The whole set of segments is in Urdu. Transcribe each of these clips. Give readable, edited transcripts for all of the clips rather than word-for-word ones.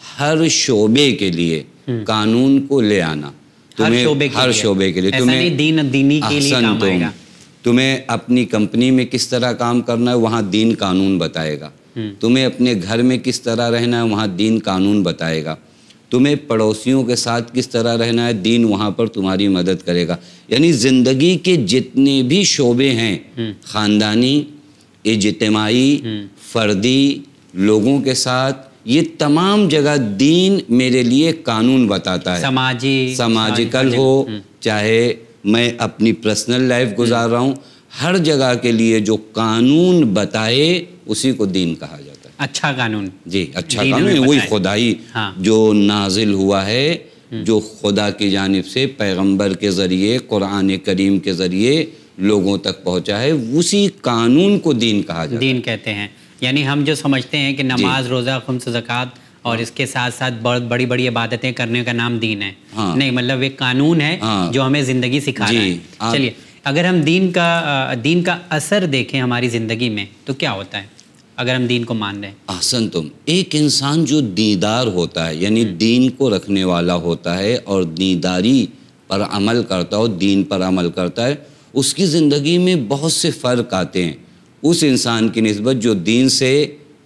ہر شعبے کے لیے قانون کو لے آنا. ہر شعبے کے لیے دینی کے لیے کام آئے گا. تمہیں اپنی کمپنی میں کس طرح کام کرنا ہے وہاں دین قانون بتائے گا. تمہیں اپنے گھر میں کس طرح رہنا ہے وہاں دین قانون بتائے گا. تمہیں پڑوسیوں کے ساتھ کس طرح رہنا ہے دین وہاں پر تمہاری مدد کرے گا. یعنی زندگی کے جتنے بھی شعبے ہیں، خاندانی، اجتماعی، فردی، لوگوں کے ساتھ، یہ تمام جگہ دین میرے لیے قانون بتاتا ہے. سماجیکل ہو، چاہے میں اپنی پرسنل لائف گزار رہا ہوں، ہر جگہ کے لیے جو قانون بتائے اسی کو دین کہا جاتا ہے. اچھا قانون. جی، اچھا قانون وہی خدائی جو نازل ہوا ہے، جو خدا کی جانب سے پیغمبر کے ذریعے قرآن کریم کے ذریعے لوگوں تک پہنچا ہے، اسی قانون کو دین کہا جاتا ہے. دین کہتے ہیں. یعنی ہم جو سمجھتے ہیں کہ نماز، روزہ، خمس، زکوٰۃ اور اس کے ساتھ ساتھ بہت بڑی بڑی عبادتیں کرنے کا نام دین ہے. نہیں، مطلب ایک قانون ہے جو ہمیں زندگی سکھا رہا ہے. چلیے، اگر ہم دین کا اثر دیکھیں ہماری زندگی میں تو کیا ہوتا ہے اگر ہم دین کو مان رہے ہیں؟ احسن تم. ایک انسان جو دیندار ہوتا ہے، یعنی دین کو رکھنے والا ہوتا ہے اور دینداری پر عمل کرتا ہے اور دین پر عمل کرتا ہے، اس کی زندگی میں بہت سے فرق آتے ہیں اس انسان کی نسبت جو دین سے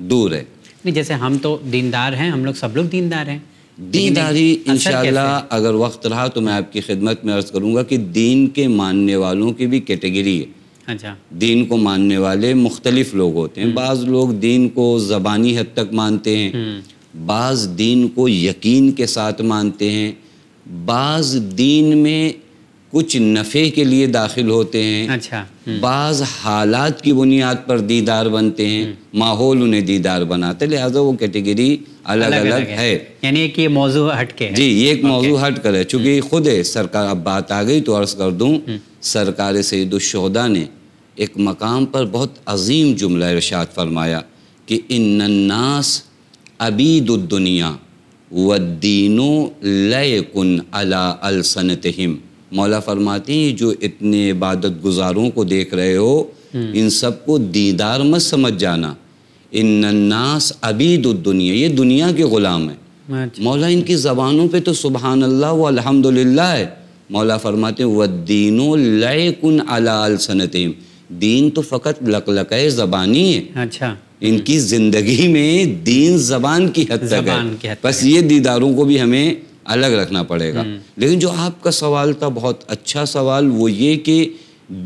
دور ہے. نہیں، جیسے ہم تو دیندار ہیں، ہم لوگ سب لوگ دیندار ہیں. دینداری انشاءاللہ اگر وقت رہا تو میں آپ کی خدمت میں عرض کروں گا کہ دین کے ماننے والوں کی بھی کیٹیگری ہے. اچھا. دین کو ماننے والے مختلف لوگ ہوتے ہیں. بعض لوگ دین کو زبانی حد تک مانتے ہیں، بعض دین کو یقین کے ساتھ مانتے ہیں، بعض دین میں کچھ نفع کے لیے داخل ہوتے ہیں. اچھا. بعض حالات کی بنیاد پر دیدار بنتے ہیں، ماحول انہیں دیدار بناتے، لہٰذا وہ کیٹیگری الگ الگ ہے. یعنی ایک یہ موضوع ہٹ کے ہے. جی، یہ ایک موضوع ہٹ کر ہے. چونکہ خود سرکار، اب بات آ گئی تو عرض کر دوں، سرکار سید الشہداء نے ایک مقام پر بہت عظیم جملہ ارشاد فرمایا کہ ان الناس عبید الدنیا والدین لیکن علی السنتہم. مولا فرماتے ہیں جو اتنے عبادت گزاروں کو دیکھ رہے ہو، ان سب کو دیدار مت سمجھ جانا. ان الناس عبید الدنیا، یہ دنیا کے غلام ہیں. مولا ان کی زبانوں پہ تو سبحان اللہ و الحمدللہ ہے. مولا فرماتے ہیں والدین لیکن علی السنتہم، دین تو فقط لقلقۂ زبانی ہے. اچھا. ان کی زندگی میں دین زبان کی حد تک ہے. بس یہ دیداروں کو بھی ہمیں الگ رکھنا پڑے گا. لیکن جو آپ کا سوال تھا بہت اچھا سوال، وہ یہ کہ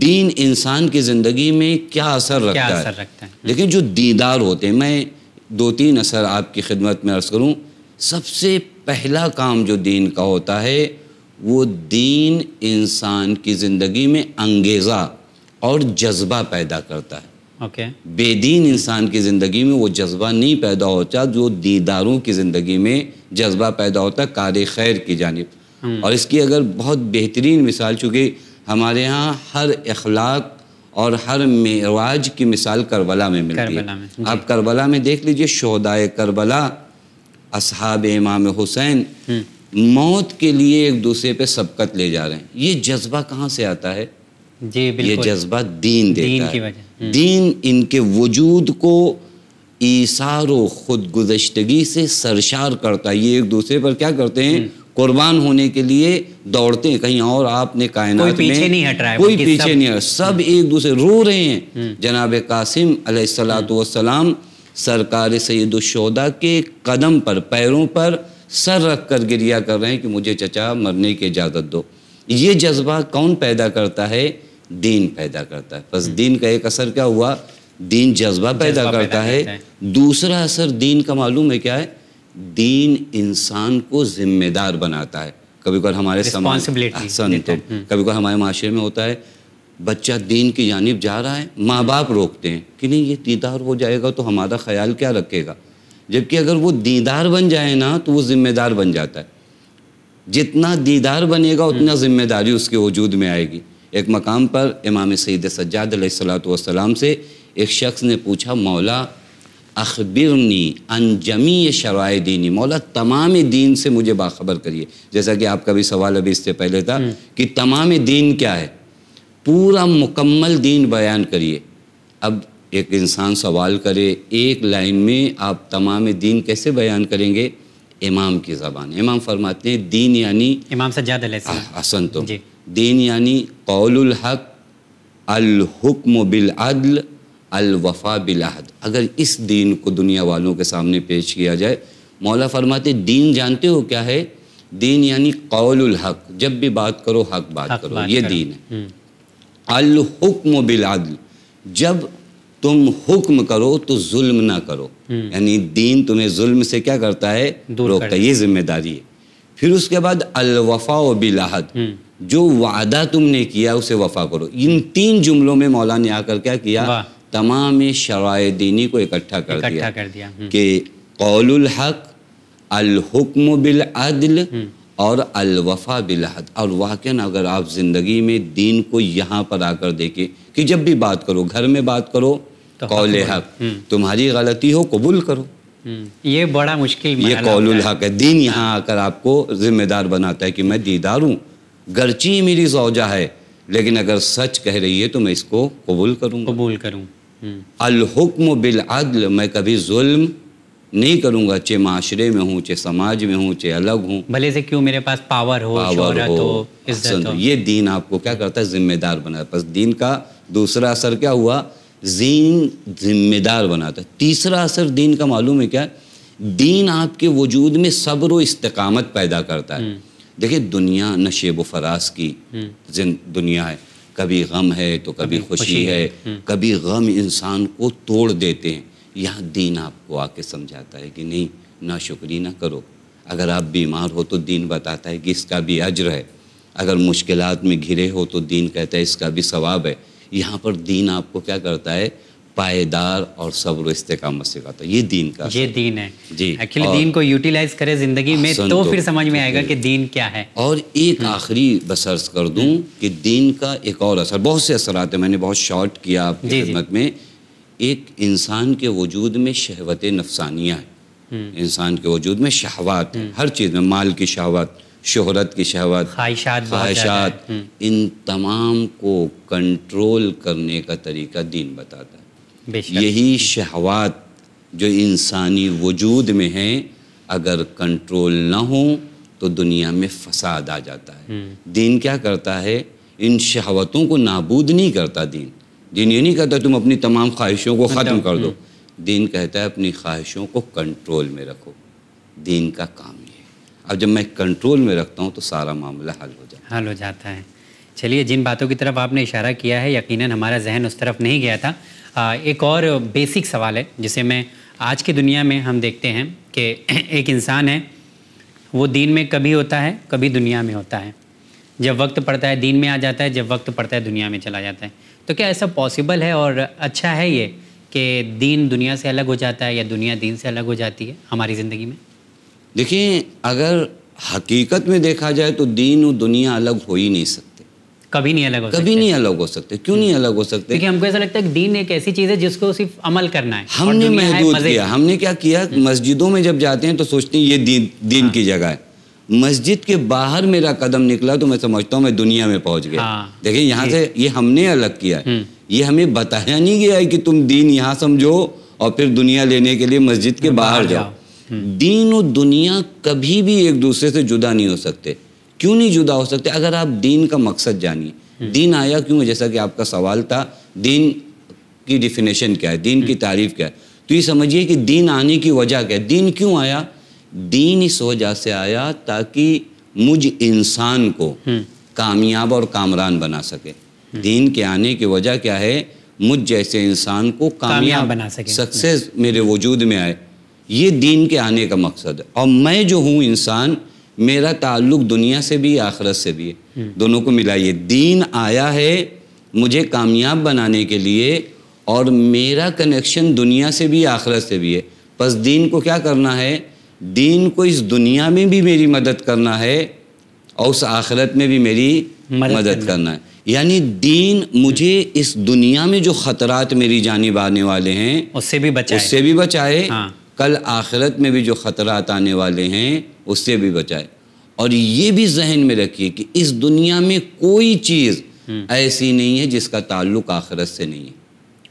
دین انسان کی زندگی میں کیا اثر رکھتا ہے. لیکن جو دیدار ہوتے ہیں، میں 2-3 اثر آپ کی خدمت میں عرض کروں. سب سے پہلا کام جو دین کا ہوتا ہے، وہ دین انسان کی زندگی میں انگیزہ اور جذبہ پیدا کرتا ہے. بے دین انسان کی زندگی میں وہ جذبہ نہیں پیدا ہوتا جو دیداروں کی زندگی میں جذبہ پیدا ہوتا ہے کار خیر کی جانب. اور اس کی اگر بہت بہترین مثال، چونکہ ہمارے ہاں ہر اخلاق اور ہر معراج کی مثال کربلا میں ملتی ہے. آپ کربلا میں دیکھ لیجئے، شہدائے کربلا، اصحاب امام حسین موت کے لیے ایک دوسرے پہ سبقت لے جا رہے ہیں. یہ جذبہ کہاں سے آتا ہے؟ جی بالکل، یہ جذبہ دین دیتا ہے. دین ان کے وجود کو ایثار و خودگزشتگی سے سرشار کرتا ہے. یہ ایک دوسرے پر کیا کرتے ہیں؟ قربان ہونے کے لیے دوڑتے ہیں. کہیں اور آپ نے کائنات میں کوئی پیچھے نہیں ہٹ رہا ہے، کوئی پیچھے نہیں ہے، سب ایک دوسرے رو رہے ہیں. جناب قاسم علیہ الصلوۃ والسلام سرکار سید الشہداء کے قدم پر، پیروں پر سر رکھ کر گریہ کر رہے ہیں کہ مجھے چچا مرنے کی اجازت دو. یہ جذبہ کون پیدا کرتا ہے؟ دین پیدا کرتا ہے. بس دین کا ایک اثر کیا ہوا؟ دین جذبہ پیدا کرتا ہے. دوسرا اثر دین کا معلوم ہے کیا ہے؟ دین انسان کو ذمہ دار بناتا ہے. کبھی کبھی ہمارے کبھی کبھی ہمارے معاشرے میں ہوتا ہے، بچہ دین کی جانب جا رہا ہے، ماں باپ روکتے ہیں کہ نہیں، یہ دیندار ہو جائے گا تو ہمارا خیال کیا رکھے گا. جبکہ اگر وہ دیندار بن جائے نا تو وہ ذمہ دار بن جاتا ہے. جتنا دیندار بنے گا اتنا ذمہ داری اس کے وجود میں آئے گی. ایک مقام پر امام سید سجاد علیہ الصلوۃ والسلام سے ایک شخص نے پوچھا، مولا اخبرنی عن جمیع شرائع دینی، مولا تمام دین سے مجھے باخبر کریے. جیسا کہ آپ کا بھی سوال ابھی اس سے پہلے تھا کہ تمام دین کیا ہے، پورا مکمل دین بیان کریے. اب ایک انسان سوال کرے، ایک لائن میں آپ تمام دین کیسے بیان کریں گے؟ امام کی زبان ہے. امام فرماتے ہیں دین یعنی امام سجاد علیہ السلام. حسن تو جی. دین یعنی قول الحق، الحکم بالعدل، الوفا بالعہد. اگر اس دین کو دنیا والوں کے سامنے پیش کیا جائے، مولا فرماتے دین جانتے ہو کیا ہے؟ دین یعنی قول الحق، جب بھی بات کرو حق بات کرو، یہ دین ہے. الحکم بالعدل، جب تم حکم کرو تو ظلم نہ کرو. یعنی دین تمہیں ظلم سے کیا کرتا ہے؟ روکتا ہے. یہ ذمہ داری ہے. پھر اس کے بعد الوفا بالعہد، جو وعدہ تم نے کیا اسے وفا کرو. ان 3 جملوں میں مولا نے آ کر کیا کیا؟ تمام شرائع دینی کو اکٹھا کر دیا کہ قول الحق، الحکم بالعدل اور الوفا بالعہد. اور واقعاً اگر آپ زندگی میں دین کو یہاں پر آ کر دیکھیں کہ جب بھی بات کرو، گھر میں بات کرو قول حق، تمہاری غلطی ہو قبول کرو. یہ بڑا مشکل یہ قول الحق ہے. دین یہاں آ کر آپ کو ذمہ دار بناتا ہے کہ میں دیدار ہوں، گرچہ میری زوجہ ہے لیکن اگر سچ کہہ رہی ہے تو میں اس کو قبول کروں. الحکم بالعدل، میں کبھی ظلم نہیں کروں گا، چاہے معاشرے میں ہوں، چاہے سماج میں ہوں، چاہے الگ ہوں، بھلے سے کیوں میرے پاس پاور ہو، شہرت ہو، عزت ہو. یہ دین آپ کو کیا کرتا ہے؟ ذمہ دار بناتا ہے. پس دین کا دوسرا اثر کیا ہوا؟ دین ذمہ دار بناتا ہے. تیسرا اثر دین کا معلوم ہے کیا؟ دین آپ کے وجود میں صبر و استقامت پیدا کرتا ہے. دیکھیں دنیا نشیب و فراز کی دنیا ہے، کبھی غم ہے تو کبھی خوشی ہے، کبھی غم انسان کو توڑ دیتے ہیں. یہاں دین آپ کو آ کے سمجھاتا ہے کہ نہیں، ناشکری نہ کرو. اگر آپ بیمار ہو تو دین بتاتا ہے کہ اس کا بھی اجر ہے. اگر مشکلات میں گھرے ہو تو دین کہتا ہے اس کا بھی ثواب ہے. یہاں پر دین آپ کو کیا کرتا ہے؟ پائیدار اور صبر و استقامت سکھاتا ہے. یہ دین کا یہ دین ہے. جی، ایکچولی دین کو یوٹیلائز کرے زندگی میں تو پھر سمجھ میں آئے گا کہ دین کیا ہے. اور ایک آخری بس عرض کر دوں کہ دین کا ایک اور اثر، بہت سے اثرات ہیں، میں نے بہت شارٹ کیا آپ کی خدمت میں. ایک انسان کے وجود میں شہوت نفسانیہ ہے. انسان کے وجود میں شہوات ہیں، ہر چیز میں، مال کی شہوت، شہرت کی شہوت، خواہشات، ان تمام کو کنٹرول کرنے کا طریقہ دین بتاتا ہے. یہی شہوات جو انسانی وجود میں ہیں اگر کنٹرول نہ ہوں تو دنیا میں فساد آ جاتا ہے. دین کیا کرتا ہے؟ ان شہوتوں کو نابود نہیں کرتا. دین یہ نہیں کہتا تم اپنی تمام خواہشوں کو ختم کر دو. دین کہتا ہے اپنی خواہشوں کو کنٹرول میں رکھو. دین کا کام یہ ہے. اب جب میں کنٹرول میں رکھتا ہوں تو سارا معاملہ حل ہو جاتا ہے. چلیے، جن باتوں کی طرف آپ نے اشارہ کیا ہے یقیناً ہمارا ذہن اس طرف نہیں گیا تھا. ایک اور بیسک سوال ہے جسے میں آج کی دنیا میں ہم دیکھتے ہیں کہ ایک انسان ہے، وہ دین میں کبھی ہوتا ہے کبھی دنیا میں ہوتا ہے. جب وقت پڑتا ہے دین میں آ جاتا ہے، جب وقت پڑتا ہے دنیا میں چلا جاتا ہے. تو کیا ایسا پاسبل ہے اور اچھا ہے یہ کہ دین دنیا سے الگ ہو جاتا ہے یا دنیا دین سے الگ ہو جاتی ہے ہماری زندگی میں؟ دیکھیں، اگر حقیقت میں دیکھا جائے تو دین و دنیا الگ ہو ہی نہیں سکتے. کبھی نہیں الگ ہو سکتے. کیوں نہیں الگ ہو سکتے؟ کیونکہ ہم کو ایسا لگتا ہے کہ دین ایک ایسی چیز ہے جس کو صرف عمل کرنا ہے. ہم نے محدود کیا. ہم نے کیا کیا؟ مسجدوں میں جب جاتے ہیں تو سوچتے ہیں یہ دین کی جگہ ہے. مسجد کے باہر میرا قدم نکلا تو میں سمجھتا ہوں میں دنیا میں پہنچ گیا. دیکھیں یہاں سے یہ ہم نے الگ کیا ہے. یہ ہمیں بتایا نہیں گیا ہے کہ تم دین یہاں سمجھو اور پھر دنیا لینے کے لیے مسجد کے باہر جاؤ. دین و دنیا کبھی بھی ایک دوسرے سے جدا نہیں ہو سکتے. کیوں نہیں جدا ہو سکتے؟ اگر آپ دین کا مقصد جانیے. دین آیا کیوں ہے؟ جیسا کہ آپ کا سوال تھا، دین کی ڈیفینیشن کیا ہے، دین کی تعریف کیا ہے، تو یہ سمجھیے کہ دین آنے کی وجہ کیا ہے. دین کیوں آیا؟ دین اس وجہ سے آیا تاکہ مجھ انسان کو کامیاب اور کامران بنا سکے. دین کے آنے کی وجہ کیا ہے؟ مجھ جیسے انسان کو کامیاب بنا سکے، سکسیس میرے وجود میں آئے. یہ دین کے آنے کا مقصد ہے. اور میں جو ہوں انسان، میرا تعلق دنیا سے بھی آخرت سے بھی ہے. دونوں کو ملائیے. دین آیا ہے مجھے کامیاب بنانے کے لیے اور میرا کنیکشن دنیا سے بھی آخرت سے بھی ہے. پس دین کو کیا کرنا ہے؟ دین کو اس دنیا میں بھی میری مدد کرنا ہے اور اس آخرت میں بھی میری مدد کرنا ہے. یعنی دین مجھے اس دنیا میں جو خطرات میری جانب آنے والے ہیں اس سے بھی بچائے. کل آخرت میں بھی جو خطرات آنے والے ہیں اس سے بھی بچائے. اور یہ بھی ذہن میں رکھیے کہ اس دنیا میں کوئی چیز ایسی نہیں ہے جس کا تعلق آخرت سے نہیں ہے.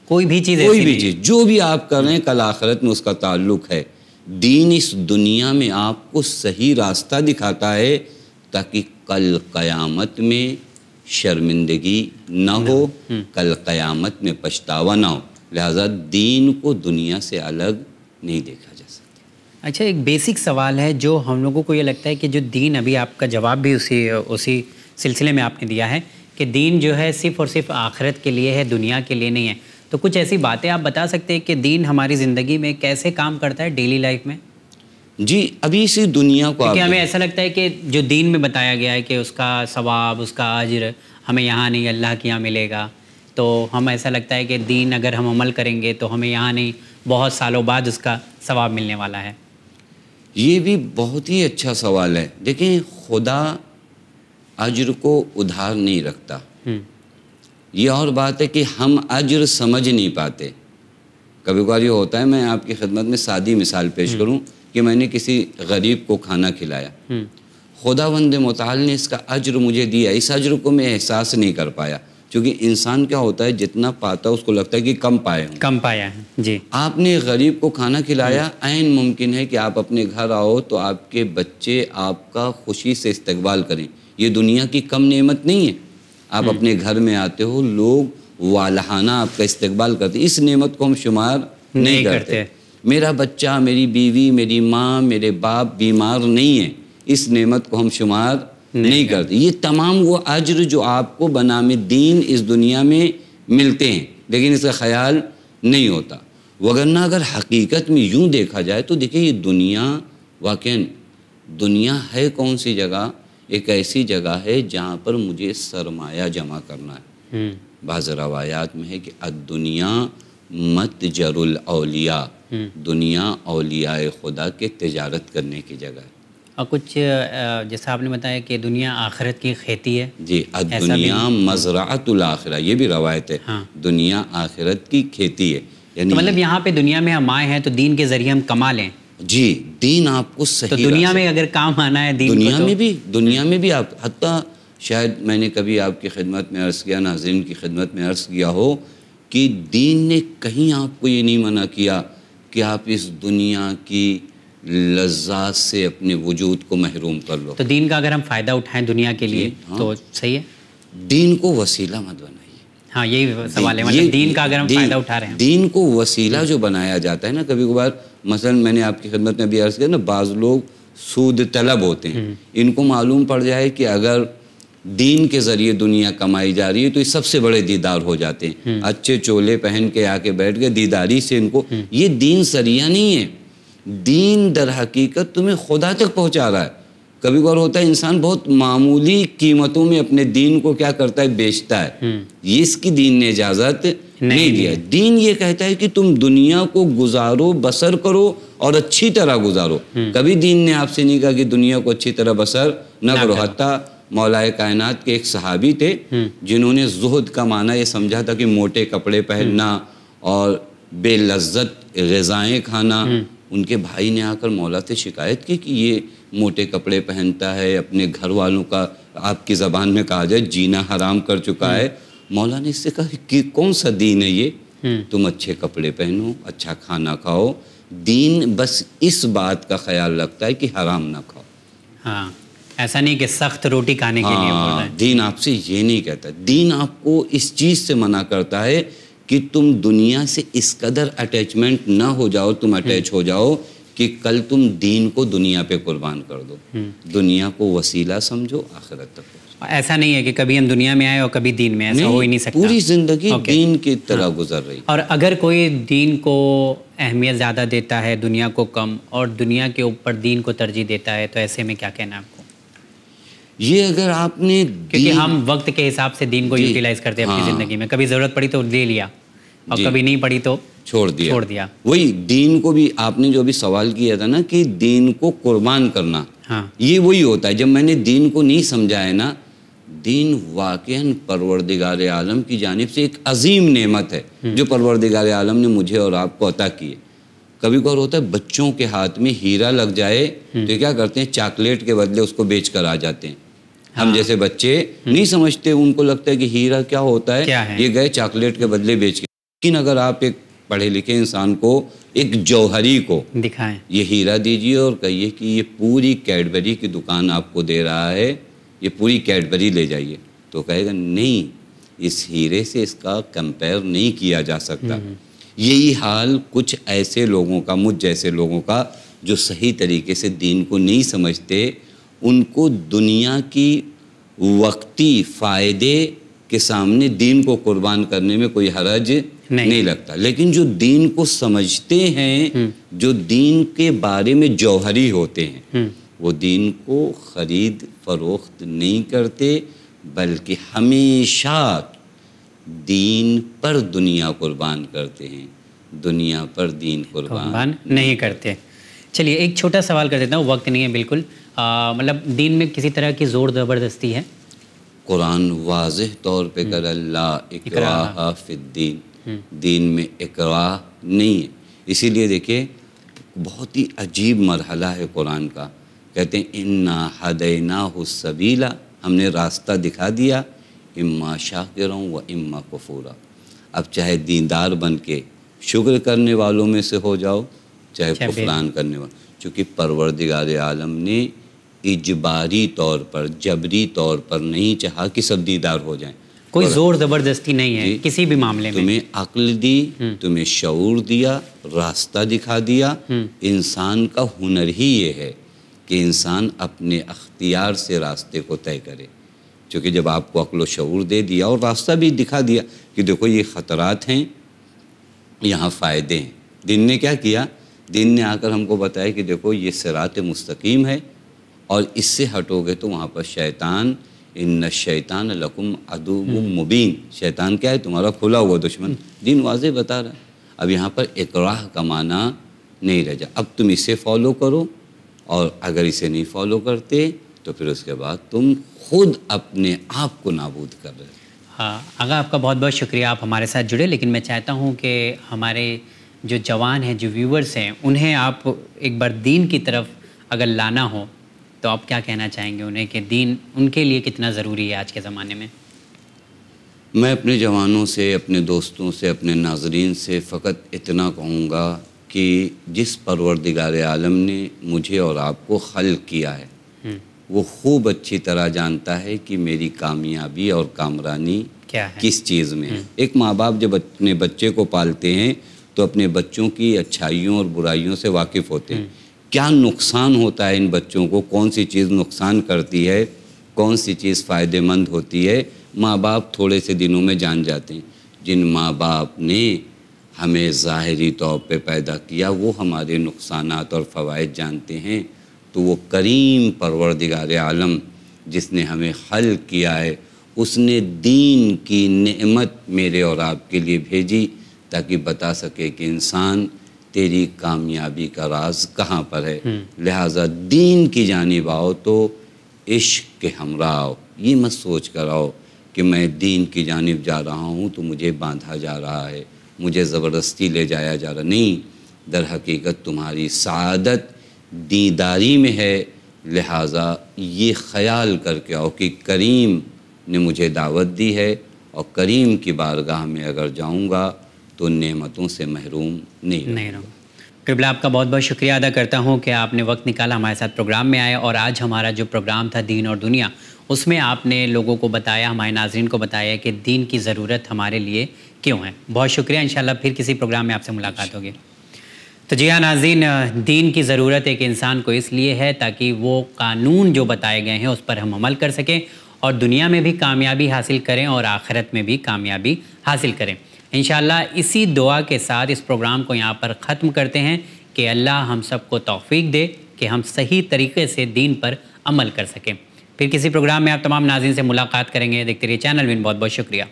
کوئی بھی چیز جو بھی آپ کر رہے ہیں کل آخرت میں اس کا تعلق ہے. دین اس دنیا میں آپ کو صحیح راستہ دکھاتا ہے تاکہ کل قیامت میں شرمندگی نہ ہو، کل قیامت میں پچھتاوا نہ ہو. لہٰذا دین کو دنیا سے الگ نہیں دیکھا جا سکتا. اچھا، ایک بیسک سوال ہے جو ہم لوگوں کو یہ لگتا ہے کہ جو دین، ابھی آپ کا جواب بھی اسی سلسلے میں آپ نے دیا ہے کہ دین جو ہے صرف اور صرف آخرت کے لیے ہے، دنیا کے لیے نہیں ہے. تو کچھ ایسی باتیں آپ بتا سکتے ہیں کہ دین ہماری زندگی میں کیسے کام کرتا ہے ڈیلی لائف میں؟ جی، ابھی اسی دنیا کو کیونکہ ہمیں ایسا لگتا ہے کہ جو دین میں بتایا گیا ہے کہ اس کا ثواب، اس کا اجر ہمیں یہاں نہیں اللہ کے یہاں ملے گا، تو ہم ایسا لگتا ہے کہ دین اگر ہم عمل کریں گے تو ہمیں یہاں نہیں، بہت سالوں بعد اس کا ثواب ملنے والا ہے. یہ بھی بہت ہی اچھا سوال ہے. دیکھیں، خدا اجر کو ادھار نہیں رکھتا. یہ اور بات ہے کہ ہم اجر سمجھ نہیں پاتے. کبھی کبھار یہ ہوتا ہے، میں آپ کی خدمت میں سادی مثال پیش کروں کہ میں نے کسی غریب کو کھانا کھلایا، خداوند متعال نے اس کا اجر مجھے دیا، اس اجر کو میں احساس نہیں کر پایا. کیونکہ انسان کیا ہوتا ہے، جتنا پاتا ہے اس کو لگتا ہے کہ کم پایا ہے. جی، آپ نے غریب کو کھانا کھلایا، عین ممکن ہے کہ آپ اپنے گھر آؤ تو آپ کے بچے آپ کا خوشی سے استقبال کریں. یہ دنیا کی کم نعمت نہیں ہے. آپ اپنے گھر میں آتے ہو، لوگ والہانہ آپ کا استقبال کرتے. اس نعمت کو ہم شمار نہیں کرتے. میرا بچہ، میری بیوی، میری ماں، میرے باپ بیمار نہیں ہیں، اس نعمت کو ہم شمار نہیں کرتے. یہ تمام وہ اجر جو آپ کو بنام دین اس دنیا میں ملتے ہیں، لیکن اس کا خیال نہیں ہوتا. وگرنہ اگر حقیقت میں یوں دیکھا جائے تو دیکھیں، یہ دنیا واقعاً دنیا ہے کون سی جگہ؟ ایک ایسی جگہ ہے جہاں پر مجھے سرمایہ جمع کرنا ہے. بعض روایات میں ہے کہ الدنیا متجر الاولیاء، دنیا اولیاء خدا کے تجارت کرنے کی جگہ ہے. اور کچھ جیسا آپ نے بتایا کہ دنیا آخرت کی کھیتی ہے. جی، الدنیا مزرعۃ الآخرہ، یہ بھی روایت ہے. دنیا آخرت کی کھیتی ہے. یعنی مطلب یہاں پہ دنیا میں ہم آئے ہیں تو دین کے ذریعے ہم کما لیں. جی، دین آپ کو صحیح، تو دنیا میں اگر کام آنا ہے دین دنیا میں بھی آپ، حتیٰ شاید میں نے کبھی آپ کی خدمت میں عرض کیا، ناظرین کی خدمت میں عرض کیا ہو کہ دین نے کہیں آپ کو یہ نہیں منع کیا کہ آپ اس دنیا کی لذات سے اپنے وجود کو محروم کر لو. تو دین کا اگر ہم فائدہ اٹھائیں دنیا کے لیے تو صحیح ہے. دین کو وسیلہ مت بنائیے. ہاں، یہی سوال ہے، مطلب دین کا اگر ہم فائدہ اٹھا رہے ہیں، دین کو وسیلہ جو بنایا جاتا ہے نا، کبھی کبھار مثلا میں نے آپ کی خدمت میں بھی عرض کیا نا، بعض لوگ سود طلب ہوتے ہیں. ان کو معلوم پڑ جائے کہ اگر دین کے ذریعے دنیا کمائی جا رہی ہے تو یہ سب سے بڑے دیدار ہو جاتے ہیں. اچھے چولے پہن کے آ کے بیٹھ گئے، دیداری سے ان کو، یہ دین ذریعہ نہیں ہے. دین در حقیقت تمہیں خدا تک پہنچا رہا ہے. کبھی کبھار ہوتا ہے انسان بہت معمولی قیمتوں میں اپنے دین کو کیا کرتا ہے، بیچتا ہے. یہ اس کی دین نے اجازت نہیں دیا. دین یہ کہتا ہے کہ تم دنیا کو گزارو، بسر کرو اور اچھی طرح گزارو. کبھی دین نے آپ سے نہیں کہا کہ دنیا کو اچھی طرح بسر نہ کرو. حتیٰ مولا کائنات کے ایک صحابی تھے جنہوں نے زہد کا معنی یہ سمجھا تھا کہ موٹے کپڑے پہننا اور بے لذت غذائیں کھانا. ان کے بھائی نے آ کر مولا سے شکایت کی کہ یہ موٹے کپڑے پہنتا ہے، اپنے گھر والوں کا آپ کی زبان میں کہا جائے جینا حرام کر چکا ہے. مولا نے اس سے کہا کہ کون سا دین ہے یہ، تم اچھے کپڑے پہنو، اچھا کھانا کھاؤ. دین بس اس بات کا خیال رکھتا ہے کہ حرام نہ کھاؤ. ہاں، ایسا نہیں کہ سخت روٹی کھانے کے لیے بول رہا ہے. دین آپ سے یہ نہیں کہتا. دین آپ کو اس چیز سے منع کرتا ہے کہ تم دنیا سے اس قدر اٹیچمنٹ نہ ہو جاؤ، تم اٹیچ ہو جاؤ کہ کل تم دین کو دنیا پہ قربان کر دو. دنیا کو وسیلہ سمجھو، آخرت تک پہنچو. ایسا نہیں ہے کہ کبھی ہم دنیا میں آئے اور کبھی دین میں، ایسا ہو ہی نہیں سکتا. پوری زندگی دین کی طرح گزر رہی. اور اگر کوئی دین کو اہمیت زیادہ دیتا ہے، دنیا کو کم، اور دنیا کے اوپر دین کو ترجیح دیتا ہے، تو ایسے میں کیا کہنا ہے آپ کو؟ یہ اگر آپ نے، کیونکہ ہم وقت کے حساب سے دین کو یوٹیلائز کرتے ہیں اپنی زندگی میں. کبھی ضرورت پڑی تو لے لیا اور کبھی نہیں پڑی تو چھوڑ دیا. وہی دین کو بھی آپ نے جو ابھی سوال کیا تھا نا کہ دین کو قربان کرنا، یہ وہی ہوتا ہے. جب میں نے دین کو نہیں سمجھا ہے نا، دین واقعاً پروردگار عالم کی جانب سے ایک عظیم نعمت ہے جو پروردگار عالم نے مجھے اور آپ کو عطا کی ہے. کبھی کبھار ہوتا ہے بچوں کے ہاتھ میں ہیرا لگ جائے تو کیا کرتے ہیں، چاکلیٹ کے بدلے اس کو بیچ کر آ جاتے ہیں. ہم جیسے بچے نہیں سمجھتے، ان کو لگتا ہے کہ ہیرا کیا ہوتا ہے، یہ گئے چاکلیٹ کے بدلے بیچ کے. لیکن اگر آپ ایک پڑھے لکھے انسان کو ایک جوہری کو دکھائیں، یہ ہیرا دیجیے اور کہیے کہ یہ پوری کیڈبری کی دکان آپ کو دے رہا ہے، یہ پوری کیڈبری لے جائیے، تو کہے گا نہیں، اس ہیرے سے اس کا کمپیئر نہیں کیا جا سکتا۔ یہی حال کچھ ایسے لوگوں کا، مجھ جیسے لوگوں کا، جو صحیح طریقے سے دین کو نہیں سمجھتے، ان کو دنیا کی وقتی فائدے کے سامنے دین کو قربان کرنے میں کوئی حرج نہیں لگتا، لیکن جو دین کو سمجھتے ہیں، جو دین کے بارے میں جوہری ہوتے ہیں، وہ دین کو خرید فروخت نہیں کرتے، بلکہ ہمیشہ دین پر دنیا قربان کرتے ہیں، دنیا پر دین قربان نہیں کرتے۔ چلیے ایک چھوٹا سوال کر دیتا ہوں، وقت نہیں ہے بالکل، مطلب دین میں کسی طرح کی زور زبردستی ہے؟ قرآن واضح طور پہ کر اللہ اکراہ فی الدین، دین میں اکراہ نہیں ہے۔ اسی لیے دیکھیں بہت ہی عجیب مرحلہ ہے قرآن کا، کہتے ہیں انا ہدیناہ السبیل، ہم نے راستہ دکھا دیا، اما شاکرا و اما کفورا، اب چاہے دیندار بن کے شکر کرنے والوں میں سے ہو جاؤ، چاہے کفران کرنے والوں، چونکہ پروردگار عالم نے اجباری طور پر، جبری طور پر نہیں چاہا کہ سب دیندار ہو جائیں، کوئی زور زبردستی نہیں ہے کسی بھی معاملے میں۔ تمہیں عقل دی، تمہیں شعور دیا، راستہ دکھا دیا۔ انسان کا ہنر ہی یہ ہے کہ انسان اپنے اختیار سے راستے کو طے کرے، چونکہ جب آپ کو عقل و شعور دے دیا اور راستہ بھی دکھا دیا کہ دیکھو یہ خطرات ہیں، یہاں فائدے ہیں، دین نے کیا کیا؟ دین نے آ کر ہم کو بتایا کہ دیکھو یہ صراط مستقیم ہے، اور اس سے ہٹو گے تو وہاں پر شیطان، ان الشیطان لکم عدو مبین، شیطان کیا ہے؟ تمہارا کھلا ہوا دشمن۔ دین واضح بتا رہا ہے۔ اب یہاں پر اکراہ کا معنی نہیں رہ جا، اب تم اسے فالو کرو، اور اگر اسے نہیں فالو کرتے تو پھر اس کے بعد تم خود اپنے آپ کو نابود کر رہے۔ ہاں آغا، آپ کا بہت بہت شکریہ، آپ ہمارے ساتھ جڑے، لیکن میں چاہتا ہوں کہ ہمارے جو جوان ہیں، جو ویورز ہیں، انہیں آپ ایک بار دین کی طرف اگر لانا ہو تو آپ کیا کہنا چاہیں گے انہیں کہ دین ان کے لیے کتنا ضروری ہے آج کے زمانے میں؟ میں اپنے جوانوں سے، اپنے دوستوں سے، اپنے ناظرین سے فقط اتنا کہوں گا کہ جس پروردگار عالم نے مجھے اور آپ کو خلق کیا ہے، وہ خوب اچھی طرح جانتا ہے کہ میری کامیابی اور کامرانی کیا ہے، کس چیز میں ہے۔ ایک ماں باپ جب اپنے بچے کو پالتے ہیں تو اپنے بچوں کی اچھائیوں اور برائیوں سے واقف ہوتے ہیں، کیا نقصان ہوتا ہے ان بچوں کو، کون سی چیز نقصان کرتی ہے، کون سی چیز فائدہ مند ہوتی ہے، ماں باپ تھوڑے سے دنوں میں جان جاتے ہیں۔ جن ماں باپ نے ہمیں ظاہری طور پہ پیدا کیا وہ ہمارے نقصانات اور فوائد جانتے ہیں، تو وہ کریم پروردگار عالم جس نے ہمیں خلق کیا ہے، اس نے دین کی نعمت میرے اور آپ کے لیے بھیجی تاکہ بتا سکے کہ انسان تیری کامیابی کا راز کہاں پر ہے، لہٰذا دین کی جانب آؤ تو عشق کے ہمراہ آؤ، یہ مت سوچ کر آؤ کہ میں دین کی جانب جا رہا ہوں تو مجھے باندھا جا رہا ہے، مجھے زبردستی لے جایا جا رہا، نہیں، در حقیقت تمہاری سعادت دینداری میں ہے، لہٰذا یہ خیال کر کے آؤ کہ کریم نے مجھے دعوت دی ہے، اور کریم کی بارگاہ میں اگر جاؤں گا تو نعمتوں سے محروم نہیں رہوں گا۔ قبلہ، آپ کا بہت بہت شکریہ ادا کرتا ہوں کہ آپ نے وقت نکالا ہمارے ساتھ پروگرام میں آئے، اور آج ہمارا جو پروگرام تھا دین اور دنیا، اس میں آپ نے لوگوں کو بتایا، ہمارے ناظرین کو بتایا کہ دین کی ضرورت ہمارے لیے کیوں ہے۔ بہت شکریہ، انشاءاللہ پھر کسی پروگرام میں آپ سے ملاقات ہوگی۔ تو جی ہاں ناظرین، دین کی ضرورت ایک انسان کو اس لیے ہے تاکہ وہ قانون جو بتائے گئے ہیں اس پر ہم عمل کر سکیں، اور دنیا میں بھی کامیابی حاصل کریں اور آخرت میں بھی کامیابی حاصل کریں۔ انشاءاللہ اسی دعا کے ساتھ اس پروگرام کو یہاں پر ختم کرتے ہیں کہ اللہ ہم سب کو توفیق دے کہ ہم صحیح طریقے سے دین پر عمل کر سکیں۔ پھر کسی پروگرام میں آپ تمام ناظرین سے ملاقات کریں گے۔ دیکھتے رہیے چینل ون، بہت بہت شکریہ۔